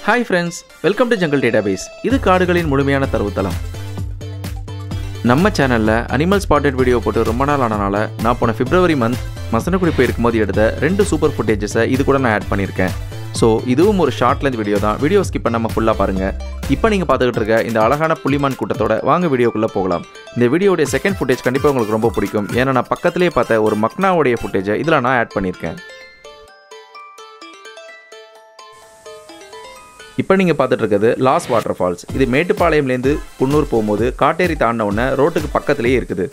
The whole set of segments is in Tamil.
Hi friends, welcome to Jungle Database. இது காடுகளின் முழுமையான தரவுத்தளம். நம்ம சேனல்ல அனிமல் ஸ்பாட்டட் வீடியோ போட்டு ரொம்ப நாள் ஆனனால நான் போன பிப்ரவரி மந்த் மசனக்குடி போயிருக்கும்போது எடுத்த 2 சூப்பர் ஃபுட்டேஜஸை இது கூட நான் ஆட் பண்ணியிருக்கேன். ஸோ இதுவும் ஒரு ஷார்ட் லென்த் வீடியோ தான். வீடியோ ஸ்கிப் பண்ணாமல் ஃபுல்லாக பாருங்கள். இப்போ நீங்கள் பார்த்துக்கிட்டு இருக்க இந்த அழகான புள்ளிமான் கூட்டத்தோட வாங்க வீடியோக்குள்ளே போகலாம். இந்த வீடியோடைய செகண்ட் ஃபுட்டேஜ் கண்டிப்பாக உங்களுக்கு ரொம்ப பிடிக்கும். ஏன்னா நான் பக்கத்திலே பார்த்த ஒரு மக்னாவுடைய ஃபுட்டேஜை இதில் நான் ஆட் பண்ணியிருக்கேன். இப்போ நீங்கள் பார்த்துட்டு இருக்கிறது லாஸ் வாட்டர் ஃபால்ஸ். இது மேட்டுப்பாளையம்லேருந்து குன்னூர் போகும்போது காட்டேரி தாண்டின உடனே ரோட்டுக்கு பக்கத்துலேயே இருக்குது.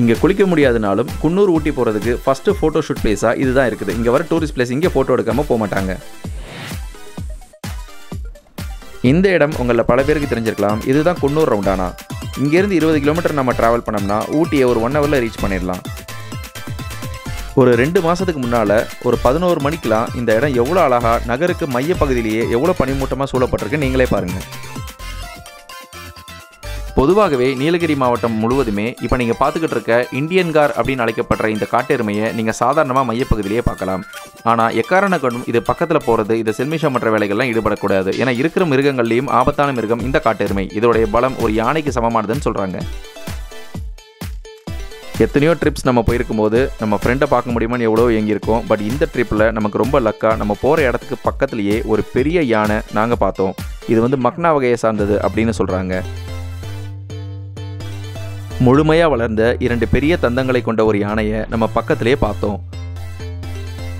இங்கே குளிக்க முடியாதுனாலும் குன்னூர் ஊட்டி போகிறதுக்கு ஃபஸ்ட்டு ஃபோட்டோ ஷூட் பிளேஸாக இதுதான் இருக்குது. இங்கே வர டூரிஸ்ட் பிளேஸ் இங்கே ஃபோட்டோ எடுக்காமல் போக மாட்டாங்க. இந்த இடம் உங்களில் பல பேருக்கு தெரிஞ்சிருக்கலாம். இதுதான் குன்னூர் ரவுண்டானா. இங்கேருந்து 20 கிலோமீட்டர் நம்ம ட்ராவல் பண்ணோம்னா ஊட்டியை ஒரு 1 ஹவரில் ரீச் பண்ணிடலாம். ஒரு 2 மாதத்துக்கு முன்னால் ஒரு 11 மணிக்கெலாம் இந்த இடம் எவ்வளோ அழகாக நகருக்கு மையப்பகுதியிலேயே எவ்வளோ பனிமூட்டமாக சூழப்பட்டிருக்கு நீங்களே பாருங்கள். பொதுவாகவே நீலகிரி மாவட்டம் முழுவதுமே இப்போ நீங்கள் பார்த்துக்கிட்டு இருக்க இந்தியன் கார் அப்படின்னு அழைக்கப்படுற இந்த காட்டெருமையை நீங்கள் சாதாரணமாக மையப்பகுதியிலேயே பார்க்கலாம். ஆனால் எக்காரண கொண்டும் இது பக்கத்தில் போகிறது, இதை செல்மிஷம் மற்ற வேலைகள்லாம் ஈடுபடக்கூடாது. ஏன்னா இருக்கிற மிருகங்கள்லேயும் ஆபத்தான மிருகம் இந்த காட்டெருமை. இதோடைய பலம் ஒரு யானைக்கு சமமானதுன்னு சொல்கிறாங்க. எத்தனையோ ட்ரிப்ஸ் நம்ம போயிருக்கும்போது நம்ம ஃப்ரெண்டை பார்க்க முடியுமான்னு எவ்வளோ எங்கியிருக்கோம். பட் இந்த ட்ரிப்பில் நமக்கு ரொம்ப லக்காக நம்ம போகிற இடத்துக்கு பக்கத்துலேயே ஒரு பெரிய யானை நாங்கள் பார்த்தோம். இது மக்னா வகையை சார்ந்தது அப்படின்னு சொல்கிறாங்க. முழுமையாக வளர்ந்த 2 பெரிய தந்தங்களை கொண்ட ஒரு யானையை நம்ம பக்கத்திலே பார்த்தோம்.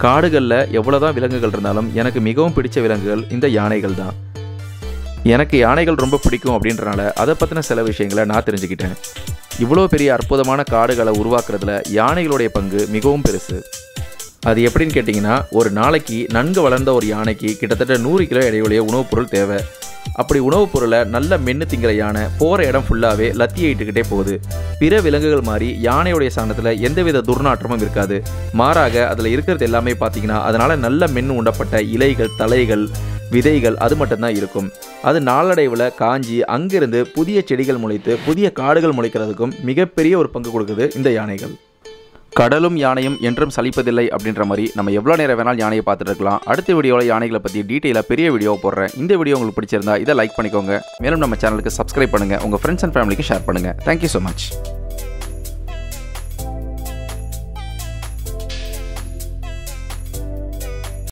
காடுகளில் எவ்வளோதான் விலங்குகள் இருந்தாலும் எனக்கு மிகவும் பிடிச்ச விலங்குகள் இந்த யானைகள் தான். எனக்கு யானைகள் ரொம்ப பிடிக்கும் அப்படின்றனால அதை பற்றின சில விஷயங்களை நான் தெரிஞ்சுக்கிட்டேன். இவ்வளோ பெரிய அற்புதமான காடுகளை உருவாக்குறதுல யானைகளுடைய பங்கு மிகவும் பெருசு. அது எப்படின்னு கேட்டிங்கன்னா, ஒரு நாளைக்கு நன்கு வளர்ந்த ஒரு யானைக்கு கிட்டத்தட்ட 100 கிலோ இடைவெளிய உணவுப் பொருள் தேவை. அப்படி உணவுப் பொருளை நல்ல மென்று திங்கிற யானை போகிற இடம் ஃபுல்லாகவே லத்தியை இட்டுக்கிட்டே போகுது. பிற விலங்குகள் மாதிரி யானையுடைய சாணத்தில் எந்தவித துர்நாற்றமும் இருக்காது. மாறாக அதில் இருக்கிறது எல்லாமே பார்த்திங்கன்னா அதனால் நல்ல மென்று உண்டப்பட்ட இலைகள், தலைகள், விதைகள் அது மட்டும்தான் இருக்கும். அது நாளடைவில் காஞ்சி அங்கிருந்து புதிய செடிகள் முளைத்து புதிய காடுகள் முளைக்கிறதுக்கும் மிகப்பெரிய ஒரு பங்கு கொடுக்குது இந்த யானைகள். கடலும் யானையும் என்றும் சலிப்பதில்லை அப்படின்ற மாதிரி நம்ம எவ்வளோ நேரம் வேணாலும் யானையை பார்த்துட்டு இருக்கலாம். அடுத்த வீடியோவில் யானைகளை பற்றி டீட்டெயிலாக பெரிய வீடியோவை போடுறேன். இந்த வீடியோ உங்களுக்கு பிடிச்சிருந்தா இதை லைக் பண்ணிக்கோங்க. மேலும் நம்ம சேனலுக்கு சப்ஸ்கிரைப் பண்ணுங்கள். உங்கள் ஃப்ரெண்ட்ஸ் அண்ட் ஃபேமிலிக்கு ஷேர் பண்ணுங்கள். Thank you so much.